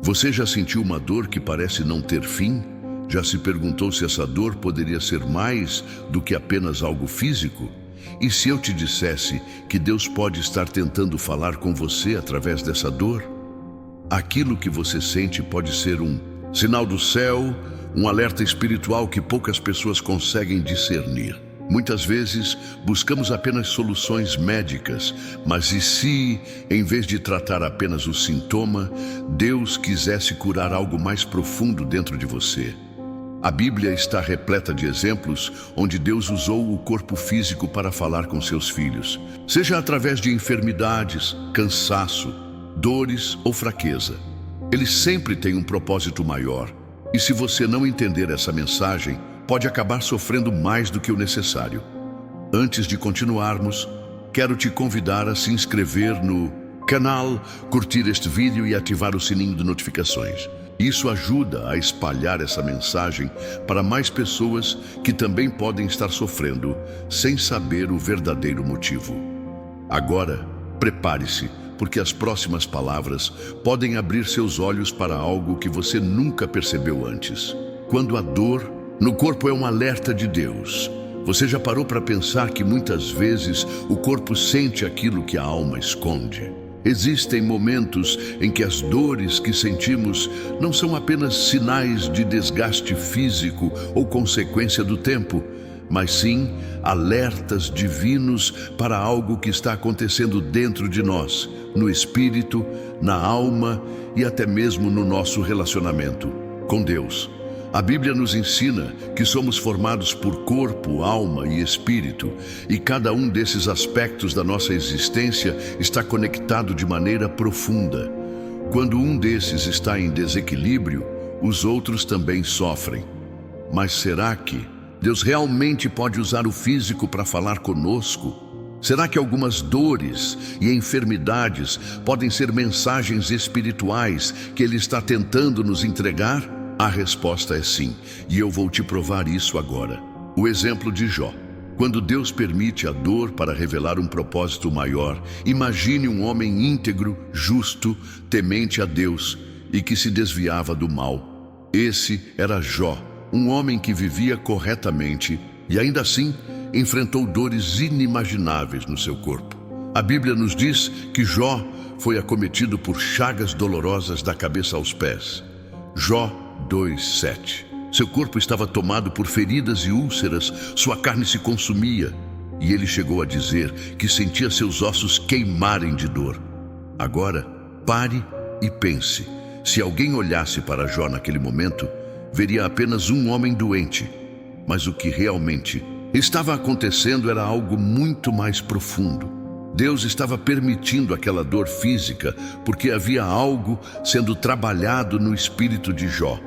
Você já sentiu uma dor que parece não ter fim? Já se perguntou se essa dor poderia ser mais do que apenas algo físico? E se eu te dissesse que Deus pode estar tentando falar com você através dessa dor? Aquilo que você sente pode ser um sinal do céu, um alerta espiritual que poucas pessoas conseguem discernir. Muitas vezes buscamos apenas soluções médicas, mas e se, em vez de tratar apenas o sintoma, Deus quisesse curar algo mais profundo dentro de você? A Bíblia está repleta de exemplos onde Deus usou o corpo físico para falar com seus filhos, seja através de enfermidades, cansaço, dores ou fraqueza. Ele sempre tem um propósito maior, e se você não entender essa mensagem, pode acabar sofrendo mais do que o necessário. Antes de continuarmos, quero te convidar a se inscrever no canal, curtir este vídeo e ativar o sininho de notificações. Isso ajuda a espalhar essa mensagem para mais pessoas que também podem estar sofrendo sem saber o verdadeiro motivo. Agora, prepare-se, porque as próximas palavras podem abrir seus olhos para algo que você nunca percebeu antes. Quando a dor no corpo é um alerta de Deus. Você já parou para pensar que muitas vezes o corpo sente aquilo que a alma esconde? Existem momentos em que as dores que sentimos não são apenas sinais de desgaste físico ou consequência do tempo, mas sim alertas divinos para algo que está acontecendo dentro de nós, no espírito, na alma e até mesmo no nosso relacionamento com Deus. A Bíblia nos ensina que somos formados por corpo, alma e espírito, e cada um desses aspectos da nossa existência está conectado de maneira profunda. Quando um desses está em desequilíbrio, os outros também sofrem. Mas será que Deus realmente pode usar o físico para falar conosco? Será que algumas dores e enfermidades podem ser mensagens espirituais que Ele está tentando nos entregar? A resposta é sim, e eu vou te provar isso agora. O exemplo de Jó. Quando Deus permite a dor para revelar um propósito maior, imagine um homem íntegro, justo, temente a Deus e que se desviava do mal. Esse era Jó, um homem que vivia corretamente e ainda assim enfrentou dores inimagináveis no seu corpo. A Bíblia nos diz que Jó foi acometido por chagas dolorosas da cabeça aos pés. Jó 2:7. Seu corpo estava tomado por feridas e úlceras, sua carne se consumia, e ele chegou a dizer que sentia seus ossos queimarem de dor. Agora, pare e pense. Se alguém olhasse para Jó naquele momento, veria apenas um homem doente, mas o que realmente estava acontecendo era algo muito mais profundo. Deus estava permitindo aquela dor física porque havia algo sendo trabalhado no espírito de Jó.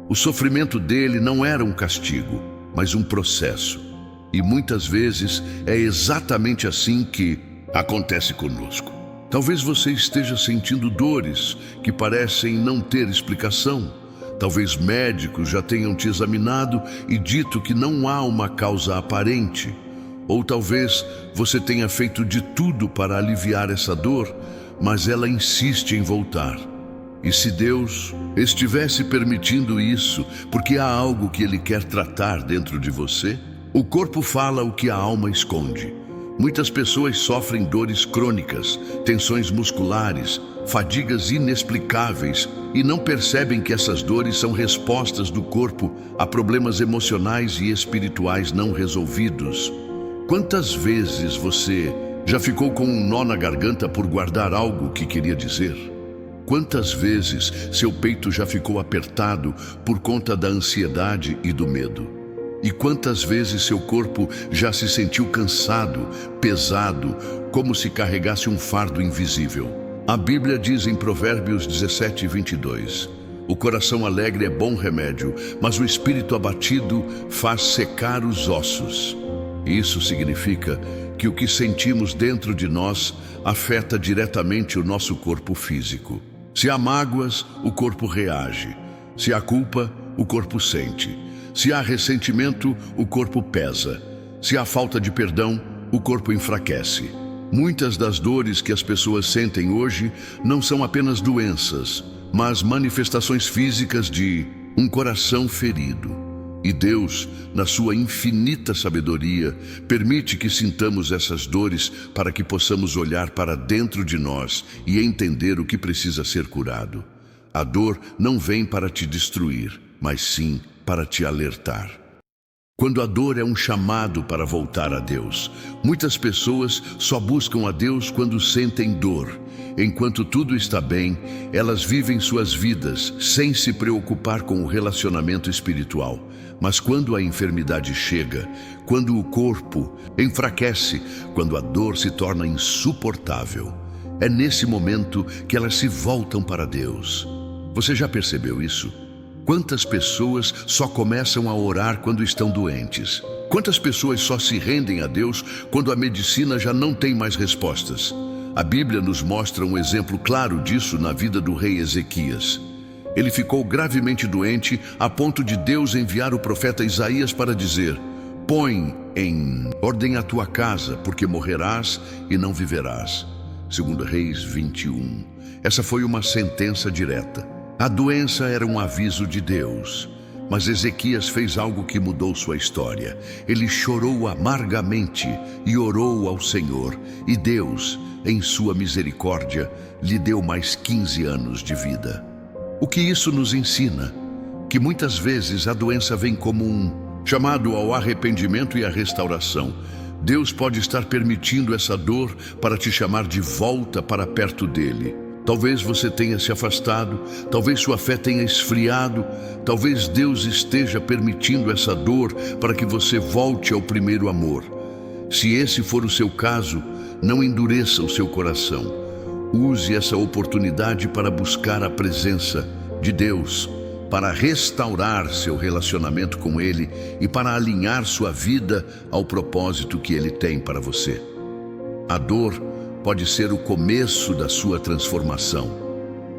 O sofrimento dele não era um castigo, mas um processo. E muitas vezes é exatamente assim que acontece conosco. Talvez você esteja sentindo dores que parecem não ter explicação. Talvez médicos já tenham te examinado e dito que não há uma causa aparente. Ou talvez você tenha feito de tudo para aliviar essa dor, mas ela insiste em voltar. E se Deus estivesse permitindo isso, porque há algo que Ele quer tratar dentro de você? O corpo fala o que a alma esconde. Muitas pessoas sofrem dores crônicas, tensões musculares, fadigas inexplicáveis e não percebem que essas dores são respostas do corpo a problemas emocionais e espirituais não resolvidos. Quantas vezes você já ficou com um nó na garganta por guardar algo que queria dizer? Quantas vezes seu peito já ficou apertado por conta da ansiedade e do medo? E quantas vezes seu corpo já se sentiu cansado, pesado, como se carregasse um fardo invisível? A Bíblia diz em Provérbios 17:22: o coração alegre é bom remédio, mas o espírito abatido faz secar os ossos. Isso significa que o que sentimos dentro de nós afeta diretamente o nosso corpo físico. Se há mágoas, o corpo reage. Se há culpa, o corpo sente. Se há ressentimento, o corpo pesa. Se há falta de perdão, o corpo enfraquece. Muitas das dores que as pessoas sentem hoje não são apenas doenças, mas manifestações físicas de um coração ferido. E Deus, na sua infinita sabedoria, permite que sintamos essas dores para que possamos olhar para dentro de nós e entender o que precisa ser curado. A dor não vem para te destruir, mas sim para te alertar. Quando a dor é um chamado para voltar a Deus, muitas pessoas só buscam a Deus quando sentem dor. Enquanto tudo está bem, elas vivem suas vidas sem se preocupar com o relacionamento espiritual. Mas quando a enfermidade chega, quando o corpo enfraquece, quando a dor se torna insuportável, é nesse momento que elas se voltam para Deus. Você já percebeu isso? Quantas pessoas só começam a orar quando estão doentes? Quantas pessoas só se rendem a Deus quando a medicina já não tem mais respostas? A Bíblia nos mostra um exemplo claro disso na vida do rei Ezequias. Ele ficou gravemente doente a ponto de Deus enviar o profeta Isaías para dizer: põe em ordem a tua casa, porque morrerás e não viverás. 2 Reis 21. Essa foi uma sentença direta. A doença era um aviso de Deus, mas Ezequias fez algo que mudou sua história. Ele chorou amargamente e orou ao Senhor, e Deus, em sua misericórdia, lhe deu mais 15 anos de vida. O que isso nos ensina? Que muitas vezes a doença vem como um chamado ao arrependimento e à restauração. Deus pode estar permitindo essa dor para te chamar de volta para perto dele. Talvez você tenha se afastado, talvez sua fé tenha esfriado, talvez Deus esteja permitindo essa dor para que você volte ao primeiro amor. Se esse for o seu caso, não endureça o seu coração. Use essa oportunidade para buscar a presença de Deus, para restaurar seu relacionamento com Ele e para alinhar sua vida ao propósito que Ele tem para você. A dor pode ser o começo da sua transformação.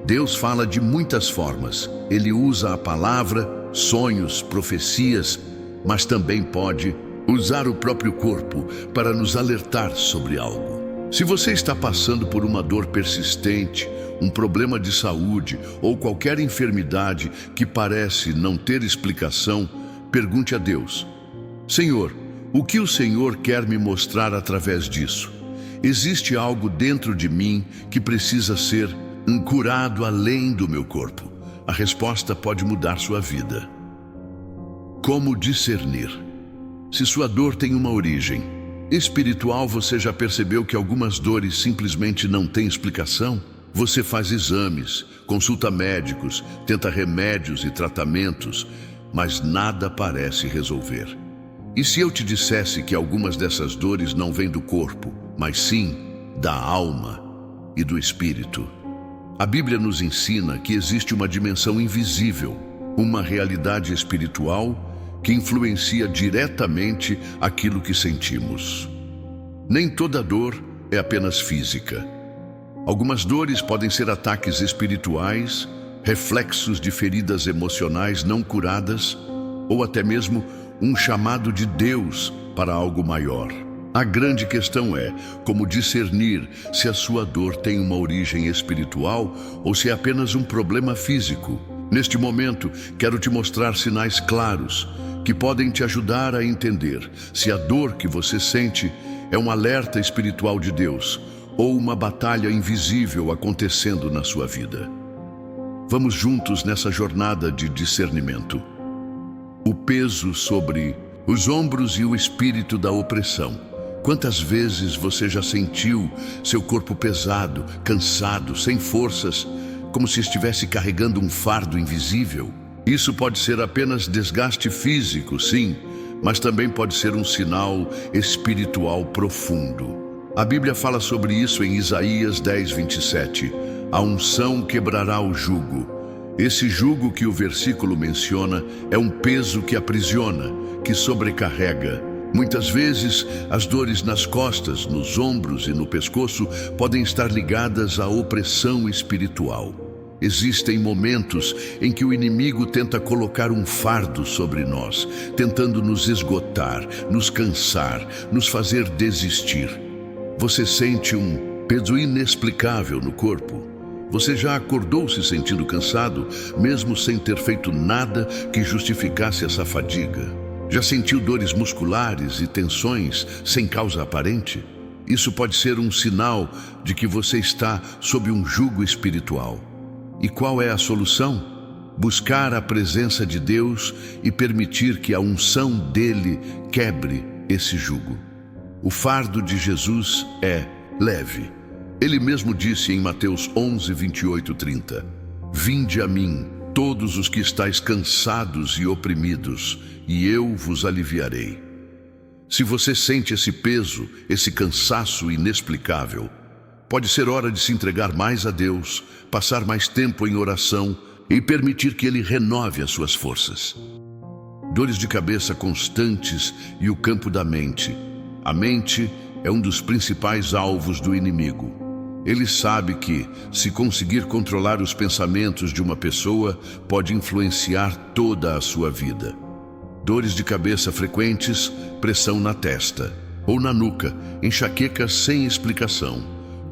Deus fala de muitas formas. Ele usa a palavra, sonhos, profecias, mas também pode usar o próprio corpo para nos alertar sobre algo. Se você está passando por uma dor persistente, um problema de saúde ou qualquer enfermidade que parece não ter explicação, pergunte a Deus: Senhor, o que o Senhor quer me mostrar através disso? Existe algo dentro de mim que precisa ser curado além do meu corpo. A resposta pode mudar sua vida. Como discernir? Se sua dor tem uma origem espiritual, você já percebeu que algumas dores simplesmente não têm explicação? Você faz exames, consulta médicos, tenta remédios e tratamentos, mas nada parece resolver. E se eu te dissesse que algumas dessas dores não vêm do corpo, mas sim da alma e do espírito? A Bíblia nos ensina que existe uma dimensão invisível, uma realidade espiritual que influencia diretamente aquilo que sentimos. Nem toda dor é apenas física. Algumas dores podem ser ataques espirituais, reflexos de feridas emocionais não curadas, ou até mesmo um chamado de Deus para algo maior. A grande questão é como discernir se a sua dor tem uma origem espiritual ou se é apenas um problema físico. Neste momento, quero te mostrar sinais claros que podem te ajudar a entender se a dor que você sente é um alerta espiritual de Deus ou uma batalha invisível acontecendo na sua vida. Vamos juntos nessa jornada de discernimento. O peso sobre os ombros e o espírito da opressão. Quantas vezes você já sentiu seu corpo pesado, cansado, sem forças, como se estivesse carregando um fardo invisível? Isso pode ser apenas desgaste físico, sim, mas também pode ser um sinal espiritual profundo. A Bíblia fala sobre isso em Isaías 10:27. A unção quebrará o jugo. Esse jugo que o versículo menciona é um peso que aprisiona, que sobrecarrega. Muitas vezes, as dores nas costas, nos ombros e no pescoço podem estar ligadas à opressão espiritual. Existem momentos em que o inimigo tenta colocar um fardo sobre nós, tentando nos esgotar, nos cansar, nos fazer desistir. Você sente um peso inexplicável no corpo. Você já acordou se sentindo cansado, mesmo sem ter feito nada que justificasse essa fadiga? Já sentiu dores musculares e tensões sem causa aparente? Isso pode ser um sinal de que você está sob um jugo espiritual. E qual é a solução? Buscar a presença de Deus e permitir que a unção dele quebre esse jugo. O fardo de Jesus é leve. Ele mesmo disse em Mateus 11, 28, 30: Vinde a mim, todos os que estáis cansados e oprimidos, e eu vos aliviarei. Se você sente esse peso, esse cansaço inexplicável, pode ser hora de se entregar mais a Deus, passar mais tempo em oração e permitir que Ele renove as suas forças. Dores de cabeça constantes e o campo da mente. A mente é um dos principais alvos do inimigo. Ele sabe que, se conseguir controlar os pensamentos de uma pessoa, pode influenciar toda a sua vida. Dores de cabeça frequentes, pressão na testa ou na nuca, enxaqueca sem explicação.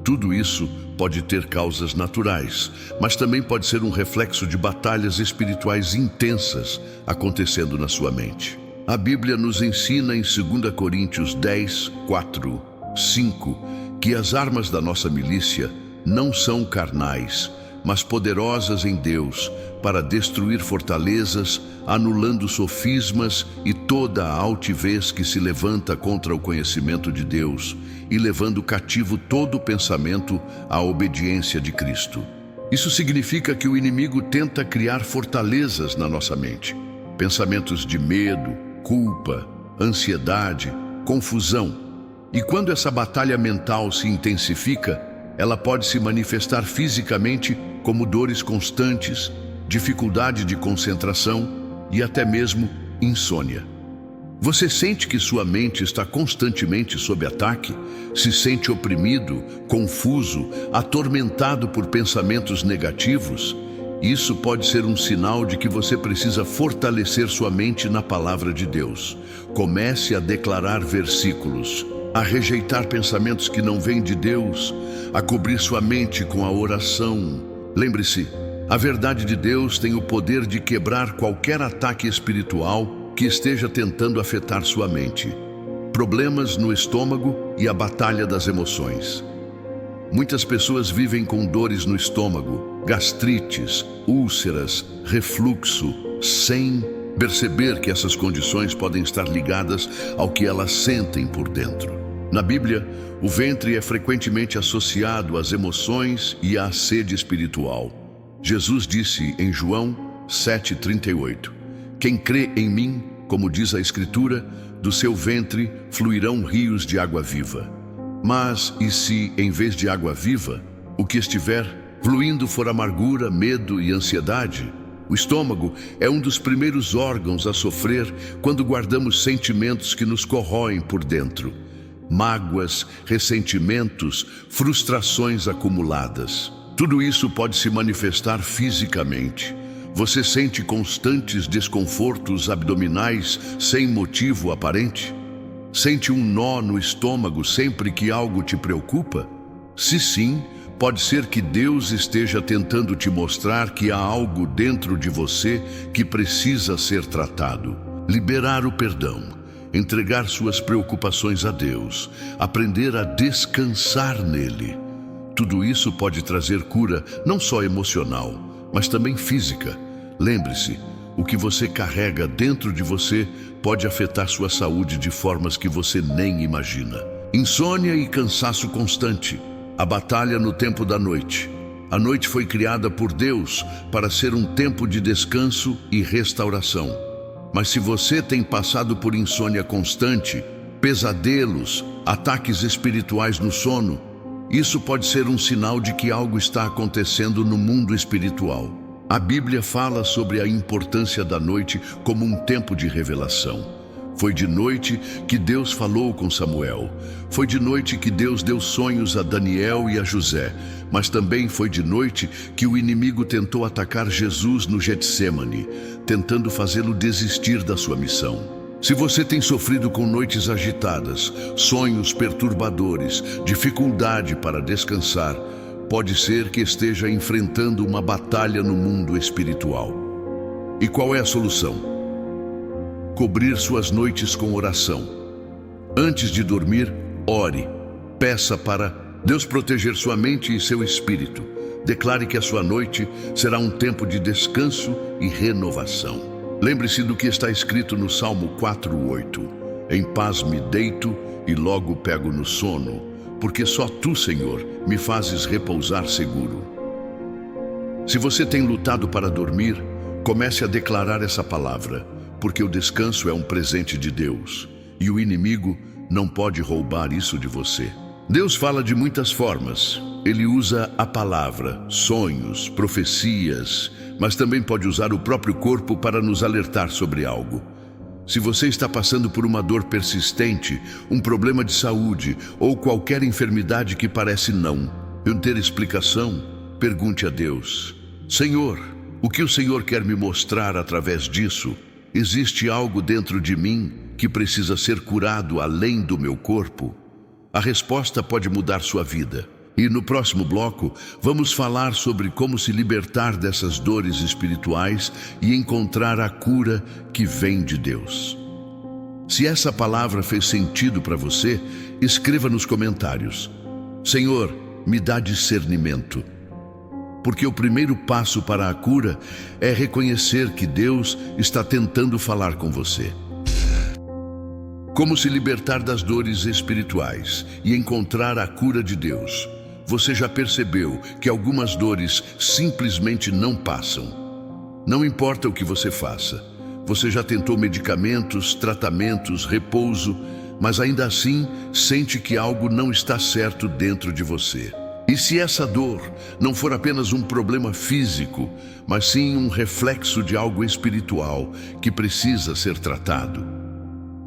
Tudo isso pode ter causas naturais, mas também pode ser um reflexo de batalhas espirituais intensas acontecendo na sua mente. A Bíblia nos ensina em 2 Coríntios 10, 4, 5, que as armas da nossa milícia não são carnais, mas poderosas em Deus para destruir fortalezas, anulando sofismas e toda a altivez que se levanta contra o conhecimento de Deus e levando cativo todo o pensamento à obediência de Cristo. Isso significa que o inimigo tenta criar fortalezas na nossa mente. Pensamentos de medo, culpa, ansiedade, confusão. E quando essa batalha mental se intensifica, ela pode se manifestar fisicamente como dores constantes, dificuldade de concentração e até mesmo insônia. Você sente que sua mente está constantemente sob ataque? Se sente oprimido, confuso, atormentado por pensamentos negativos? Isso pode ser um sinal de que você precisa fortalecer sua mente na palavra de Deus. Comece a declarar versículos, a rejeitar pensamentos que não vêm de Deus, a cobrir sua mente com a oração. Lembre-se, a verdade de Deus tem o poder de quebrar qualquer ataque espiritual que esteja tentando afetar sua mente. Problemas no estômago e a batalha das emoções. Muitas pessoas vivem com dores no estômago, gastrites, úlceras, refluxo, sem perceber que essas condições podem estar ligadas ao que elas sentem por dentro. Na Bíblia, o ventre é frequentemente associado às emoções e à sede espiritual. Jesus disse em João 7,38: Quem crê em mim, como diz a Escritura, do seu ventre fluirão rios de água viva. Mas e se, em vez de água viva, o que estiver fluindo for amargura, medo e ansiedade? O estômago é um dos primeiros órgãos a sofrer quando guardamos sentimentos que nos corroem por dentro. Mágoas, ressentimentos, frustrações acumuladas. Tudo isso pode se manifestar fisicamente. Você sente constantes desconfortos abdominais sem motivo aparente? Sente um nó no estômago sempre que algo te preocupa? Se sim, pode ser que Deus esteja tentando te mostrar que há algo dentro de você que precisa ser tratado. Liberar o perdão, entregar suas preocupações a Deus, aprender a descansar nele. Tudo isso pode trazer cura não só emocional, mas também física. Lembre-se, o que você carrega dentro de você pode afetar sua saúde de formas que você nem imagina. Insônia e cansaço constante. A batalha no tempo da noite. A noite foi criada por Deus para ser um tempo de descanso e restauração. Mas se você tem passado por insônia constante, pesadelos, ataques espirituais no sono, isso pode ser um sinal de que algo está acontecendo no mundo espiritual. A Bíblia fala sobre a importância da noite como um tempo de revelação. Foi de noite que Deus falou com Samuel. Foi de noite que Deus deu sonhos a Daniel e a José. Mas também foi de noite que o inimigo tentou atacar Jesus no Getsêmani, tentando fazê-lo desistir da sua missão. Se você tem sofrido com noites agitadas, sonhos perturbadores, dificuldade para descansar, Pode ser que esteja enfrentando uma batalha no mundo espiritual. E qual é a solução? Cobrir suas noites com oração. Antes de dormir, ore. Peça para Deus proteger sua mente e seu espírito. Declare que a sua noite será um tempo de descanso e renovação. Lembre-se do que está escrito no Salmo 4:8. Em paz me deito e logo pego no sono, porque só Tu, Senhor, me fazes repousar seguro. Se você tem lutado para dormir, comece a declarar essa palavra, porque o descanso é um presente de Deus, e o inimigo não pode roubar isso de você. Deus fala de muitas formas. Ele usa a palavra, sonhos, profecias, mas também pode usar o próprio corpo para nos alertar sobre algo. Se você está passando por uma dor persistente, um problema de saúde ou qualquer enfermidade que parece não ter explicação, pergunte a Deus: Senhor, o que o Senhor quer me mostrar através disso? Existe algo dentro de mim que precisa ser curado além do meu corpo? A resposta pode mudar sua vida. E no próximo bloco, vamos falar sobre como se libertar dessas dores espirituais e encontrar a cura que vem de Deus. Se essa palavra fez sentido para você, escreva nos comentários: Senhor, me dá discernimento. Porque o primeiro passo para a cura é reconhecer que Deus está tentando falar com você. Como se libertar das dores espirituais e encontrar a cura de Deus? Você já percebeu que algumas dores simplesmente não passam? Não importa o que você faça. Você já tentou medicamentos, tratamentos, repouso, mas ainda assim sente que algo não está certo dentro de você. E se essa dor não for apenas um problema físico, mas sim um reflexo de algo espiritual que precisa ser tratado?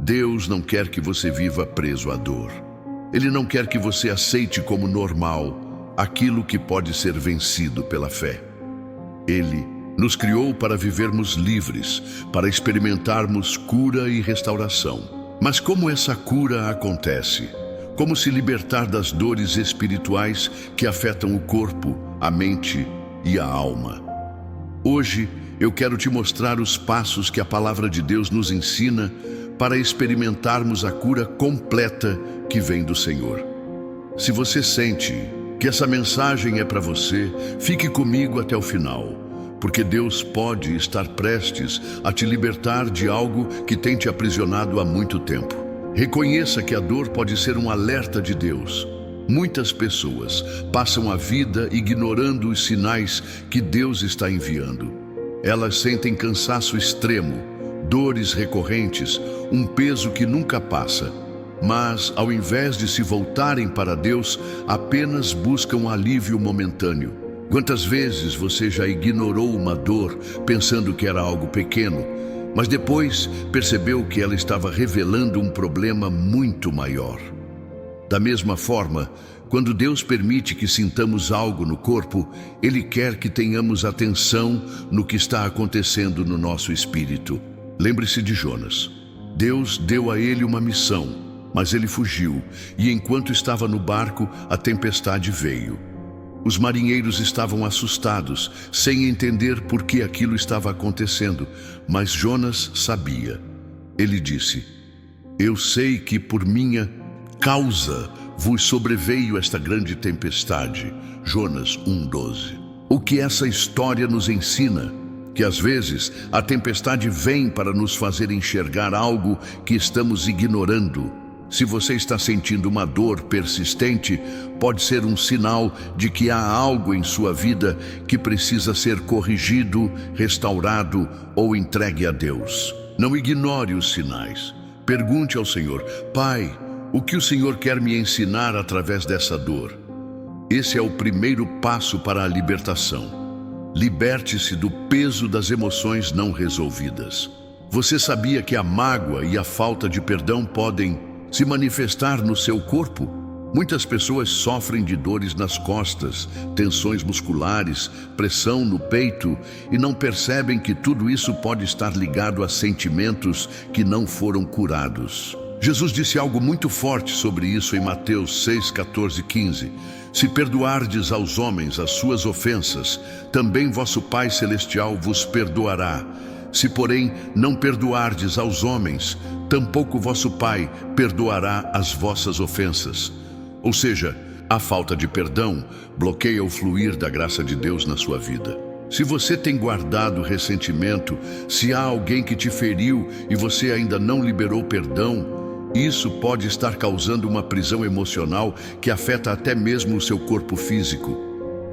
Deus não quer que você viva preso à dor. Ele não quer que você aceite como normal aquilo que pode ser vencido pela fé. Ele nos criou para vivermos livres, para experimentarmos cura e restauração. Mas como essa cura acontece? Como se libertar das dores espirituais que afetam o corpo, a mente e a alma? Hoje eu quero te mostrar os passos que a palavra de Deus nos ensina para experimentarmos a cura completa que vem do Senhor. Se você sente que essa mensagem é para você, fique comigo até o final, porque Deus pode estar prestes a te libertar de algo que tem te aprisionado há muito tempo. Reconheça que a dor pode ser um alerta de Deus. Muitas pessoas passam a vida ignorando os sinais que Deus está enviando. Elas sentem cansaço extremo, dores recorrentes, um peso que nunca passa. Mas, ao invés de se voltarem para Deus, apenas buscam alívio momentâneo. Quantas vezes você já ignorou uma dor pensando que era algo pequeno, mas depois percebeu que ela estava revelando um problema muito maior? Da mesma forma, quando Deus permite que sintamos algo no corpo, Ele quer que tenhamos atenção no que está acontecendo no nosso espírito. Lembre-se de Jonas. Deus deu a ele uma missão, mas ele fugiu, e enquanto estava no barco, a tempestade veio. Os marinheiros estavam assustados, sem entender por que aquilo estava acontecendo, mas Jonas sabia. Ele disse: Eu sei que por minha causa vos sobreveio esta grande tempestade. Jonas 1:12. O que essa história nos ensina? Que às vezes a tempestade vem para nos fazer enxergar algo que estamos ignorando. Se você está sentindo uma dor persistente, pode ser um sinal de que há algo em sua vida que precisa ser corrigido, restaurado ou entregue a Deus. Não ignore os sinais. Pergunte ao Senhor: Pai, o que o Senhor quer me ensinar através dessa dor? Esse é o primeiro passo para a libertação. Liberte-se do peso das emoções não resolvidas. Você sabia que a mágoa e a falta de perdão podem se manifestar no seu corpo? Muitas pessoas sofrem de dores nas costas, tensões musculares, pressão no peito e não percebem que tudo isso pode estar ligado a sentimentos que não foram curados. Jesus disse algo muito forte sobre isso em Mateus 6, 14 e 15. Se perdoardes aos homens as suas ofensas, também vosso Pai Celestial vos perdoará. Se, porém, não perdoardes aos homens, tampouco vosso Pai perdoará as vossas ofensas. Ou seja, a falta de perdão bloqueia o fluir da graça de Deus na sua vida. Se você tem guardado ressentimento, se há alguém que te feriu e você ainda não liberou perdão, isso pode estar causando uma prisão emocional que afeta até mesmo o seu corpo físico.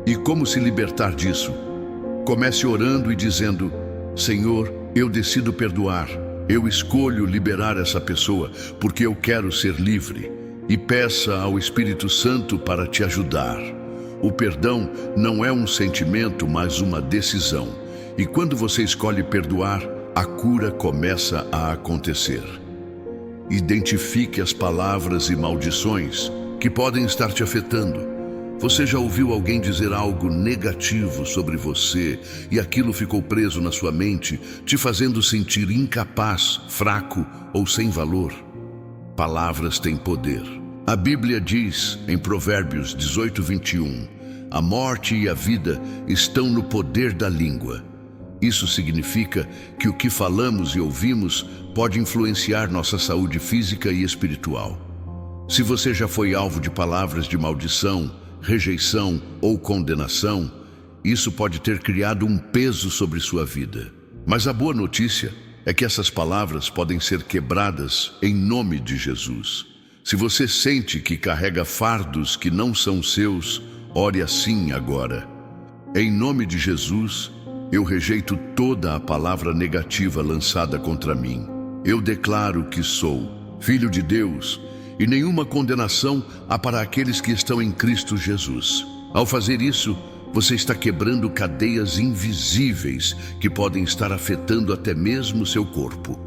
E como se libertar disso? Comece orando e dizendo: Senhor, eu decido perdoar. Eu escolho liberar essa pessoa porque eu quero ser livre. E peça ao Espírito Santo para te ajudar. O perdão não é um sentimento, mas uma decisão. E quando você escolhe perdoar, a cura começa a acontecer. Identifique as palavras e maldições que podem estar te afetando. Você já ouviu alguém dizer algo negativo sobre você e aquilo ficou preso na sua mente, te fazendo sentir incapaz, fraco ou sem valor? Palavras têm poder. A Bíblia diz em Provérbios 18, 21, a morte e a vida estão no poder da língua. Isso significa que o que falamos e ouvimos pode influenciar nossa saúde física e espiritual. Se você já foi alvo de palavras de maldição, rejeição ou condenação, isso pode ter criado um peso sobre sua vida. Mas a boa notícia é que essas palavras podem ser quebradas em nome de Jesus. Se você sente que carrega fardos que não são seus, ore assim agora. Em nome de Jesus, eu rejeito toda a palavra negativa lançada contra mim. Eu declaro que sou filho de Deus e nenhuma condenação há para aqueles que estão em Cristo Jesus. Ao fazer isso, você está quebrando cadeias invisíveis que podem estar afetando até mesmo seu corpo.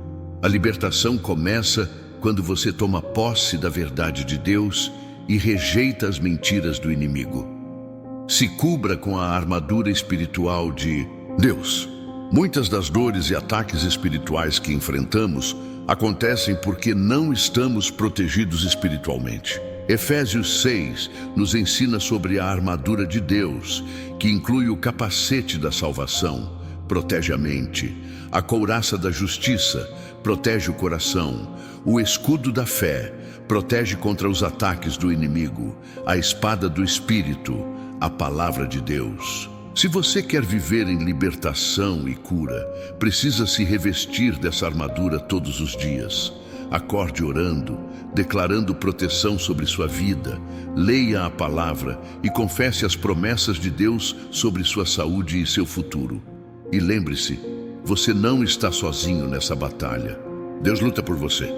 A libertação começa quando você toma posse da verdade de Deus e rejeita as mentiras do inimigo. Se cubra com a armadura espiritual de Deus. Muitas das dores e ataques espirituais que enfrentamos acontecem porque não estamos protegidos espiritualmente. Efésios 6 nos ensina sobre a armadura de Deus, que inclui o capacete da salvação, protege a mente, a couraça da justiça, protege o coração, o escudo da fé, protege contra os ataques do inimigo, a espada do Espírito, a palavra de Deus. Se você quer viver em libertação e cura, precisa se revestir dessa armadura todos os dias. Acorde orando, declarando proteção sobre sua vida, leia a palavra e confesse as promessas de Deus sobre sua saúde e seu futuro. E lembre-se, você não está sozinho nessa batalha. Deus luta por você.